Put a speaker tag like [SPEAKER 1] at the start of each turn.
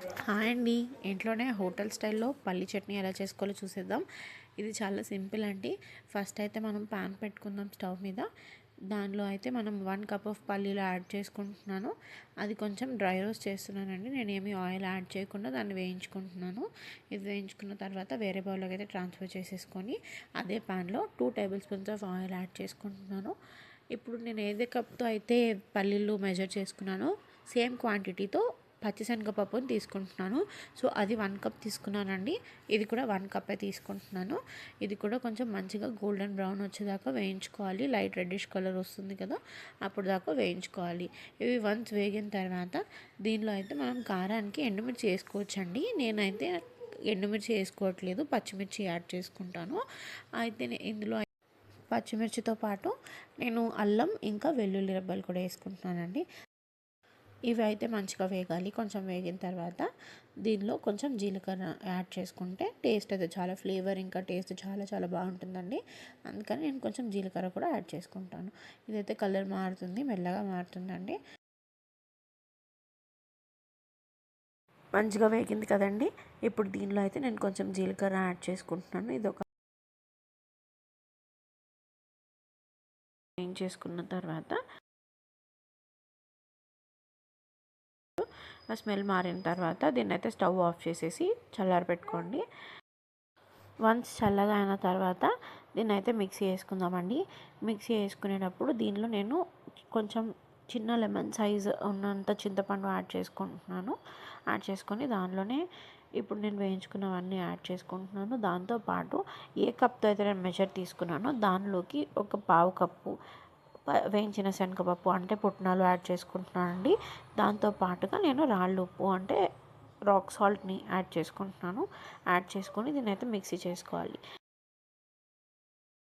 [SPEAKER 1] Hi అండి. ఇంట్లోనే hotel స్టైల్‌లో పల్లి చట్నీ ఎలా చేసుకోవాలో చూసేద్దాం. ఇది చాలా సింపుల్ అండి. ఫస్ట్ అయితే మనం పాన్ పెట్టుకుందాం స్టవ్ మీద. దానిలో అయితే మనం 1 కప్ ఆఫ్ పల్లీలు యాడ్ చేసుకుంటున్నాను. అది కొంచెం డ్రై రోస్ట్ చేస్తున్నానండి. నేనేమి ఆయిల్ యాడ్ చేయకుండా దాన్ని వేయించుకుంటున్నాను. ఇది వేయించుకున్న తర్వాత వేరే బౌల్లోకి అయితే ట్రాన్స్ఫర్ చేసేసుకొని అదే పాన్‌లో 2 table spoons of oil add చేసుకుంటున్నాను. ఇప్పుడు నేను ఏదే కప్తో అయితే పల్లీలు మెజర్ చేసుకున్నానో సేమ్ క్వాంటిటీతో పచ్చిశనగపప్పుని తీసుకుంటున్నాను. సో అది 1 కప్ తీసుకున్నానండి. ఇది కూడా 1 కప్పే తీసుకుంటున్నాను. ఇది కూడా కొంచెం మంచిగా గోల్డెన్ బ్రౌన్ వచ్చేదాకా వేయించుకోవాలి. లైట్ రెడ్డిష్ కలర్ వస్తుంది కదా, అప్పుడు దాకా వేయించుకోవాలి. ఇవి వన్స్ వేగిన తర్వాత దీనిలో అయితే మనం కారానికి ఎండుమిర్చి వేసుకోవచ్చండి. నేనైతే ఎండుమిర్చి వేసుకోవట్లేదు, పచ్చిమిర్చి యాడ్ చేసుకుంటాను. అయితే ఇందులో పచ్చిమిర్చితో పాటు నేను అల్లం ఇంకా వెల్లుల్లి రెబ్బలు కూడా వేసుకుంటున్నానండి. ఇవి అయితే మంచిగా వేగాలి. కొంచెం వేగిన తర్వాత దీనిలో కొంచెం జీలకర్ర యాడ్ చేసుకుంటే టేస్ట్ అయితే చాలా ఫ్లేవర్ ఇంకా టేస్ట్ చాలా చాలా బాగుంటుందండి. అందుకని నేను కొంచెం జీలకర్ర కూడా యాడ్ చేసుకుంటాను. ఇదైతే కలర్ మారుతుంది, మెల్లగా మారుతుందండి. మంచిగా వేగింది కదండి. ఇప్పుడు దీనిలో అయితే నేను కొంచెం జీలకర్ర యాడ్ చేసుకుంటున్నాను. ఇది ఒక ఏం చేసుకున్న తర్వాత ఆ స్మెల్ మారిన తర్వాత దీన్ని అయితే స్టవ్ ఆఫ్ చేసేసి చల్లారబెట్టుకోండి. వన్స్ చల్లగా అయిన తర్వాత దీన్ని అయితే మిక్సీ వేసుకుందామండి. మిక్సీ వేసుకునేటప్పుడు దీనిలో నేను కొంచెం చిన్న లెమన్ సైజ్ ఉన్నంత చింతపండు యాడ్ చేసుకుంటున్నాను. యాడ్ చేసుకొని దానిలోనే ఇప్పుడు నేను వేయించుకున్నవన్నీ యాడ్ చేసుకుంటున్నాను. దాంతోపాటు ఏ కప్తో అయితే నేను మెజర్ తీసుకున్నానో దానిలోకి ఒక పావు కప్పు వేయించిన శనగపప్పు అంటే పుట్నాలు యాడ్ చేసుకుంటున్నానండి. దాంతో పాటుగా నేను రాళ్ళు ఉప్పు అంటే రాక్ సాల్ట్ని యాడ్ చేసుకుంటున్నాను. యాడ్ చేసుకొని దీన్ని అయితే మిక్సీ చేసుకోవాలి.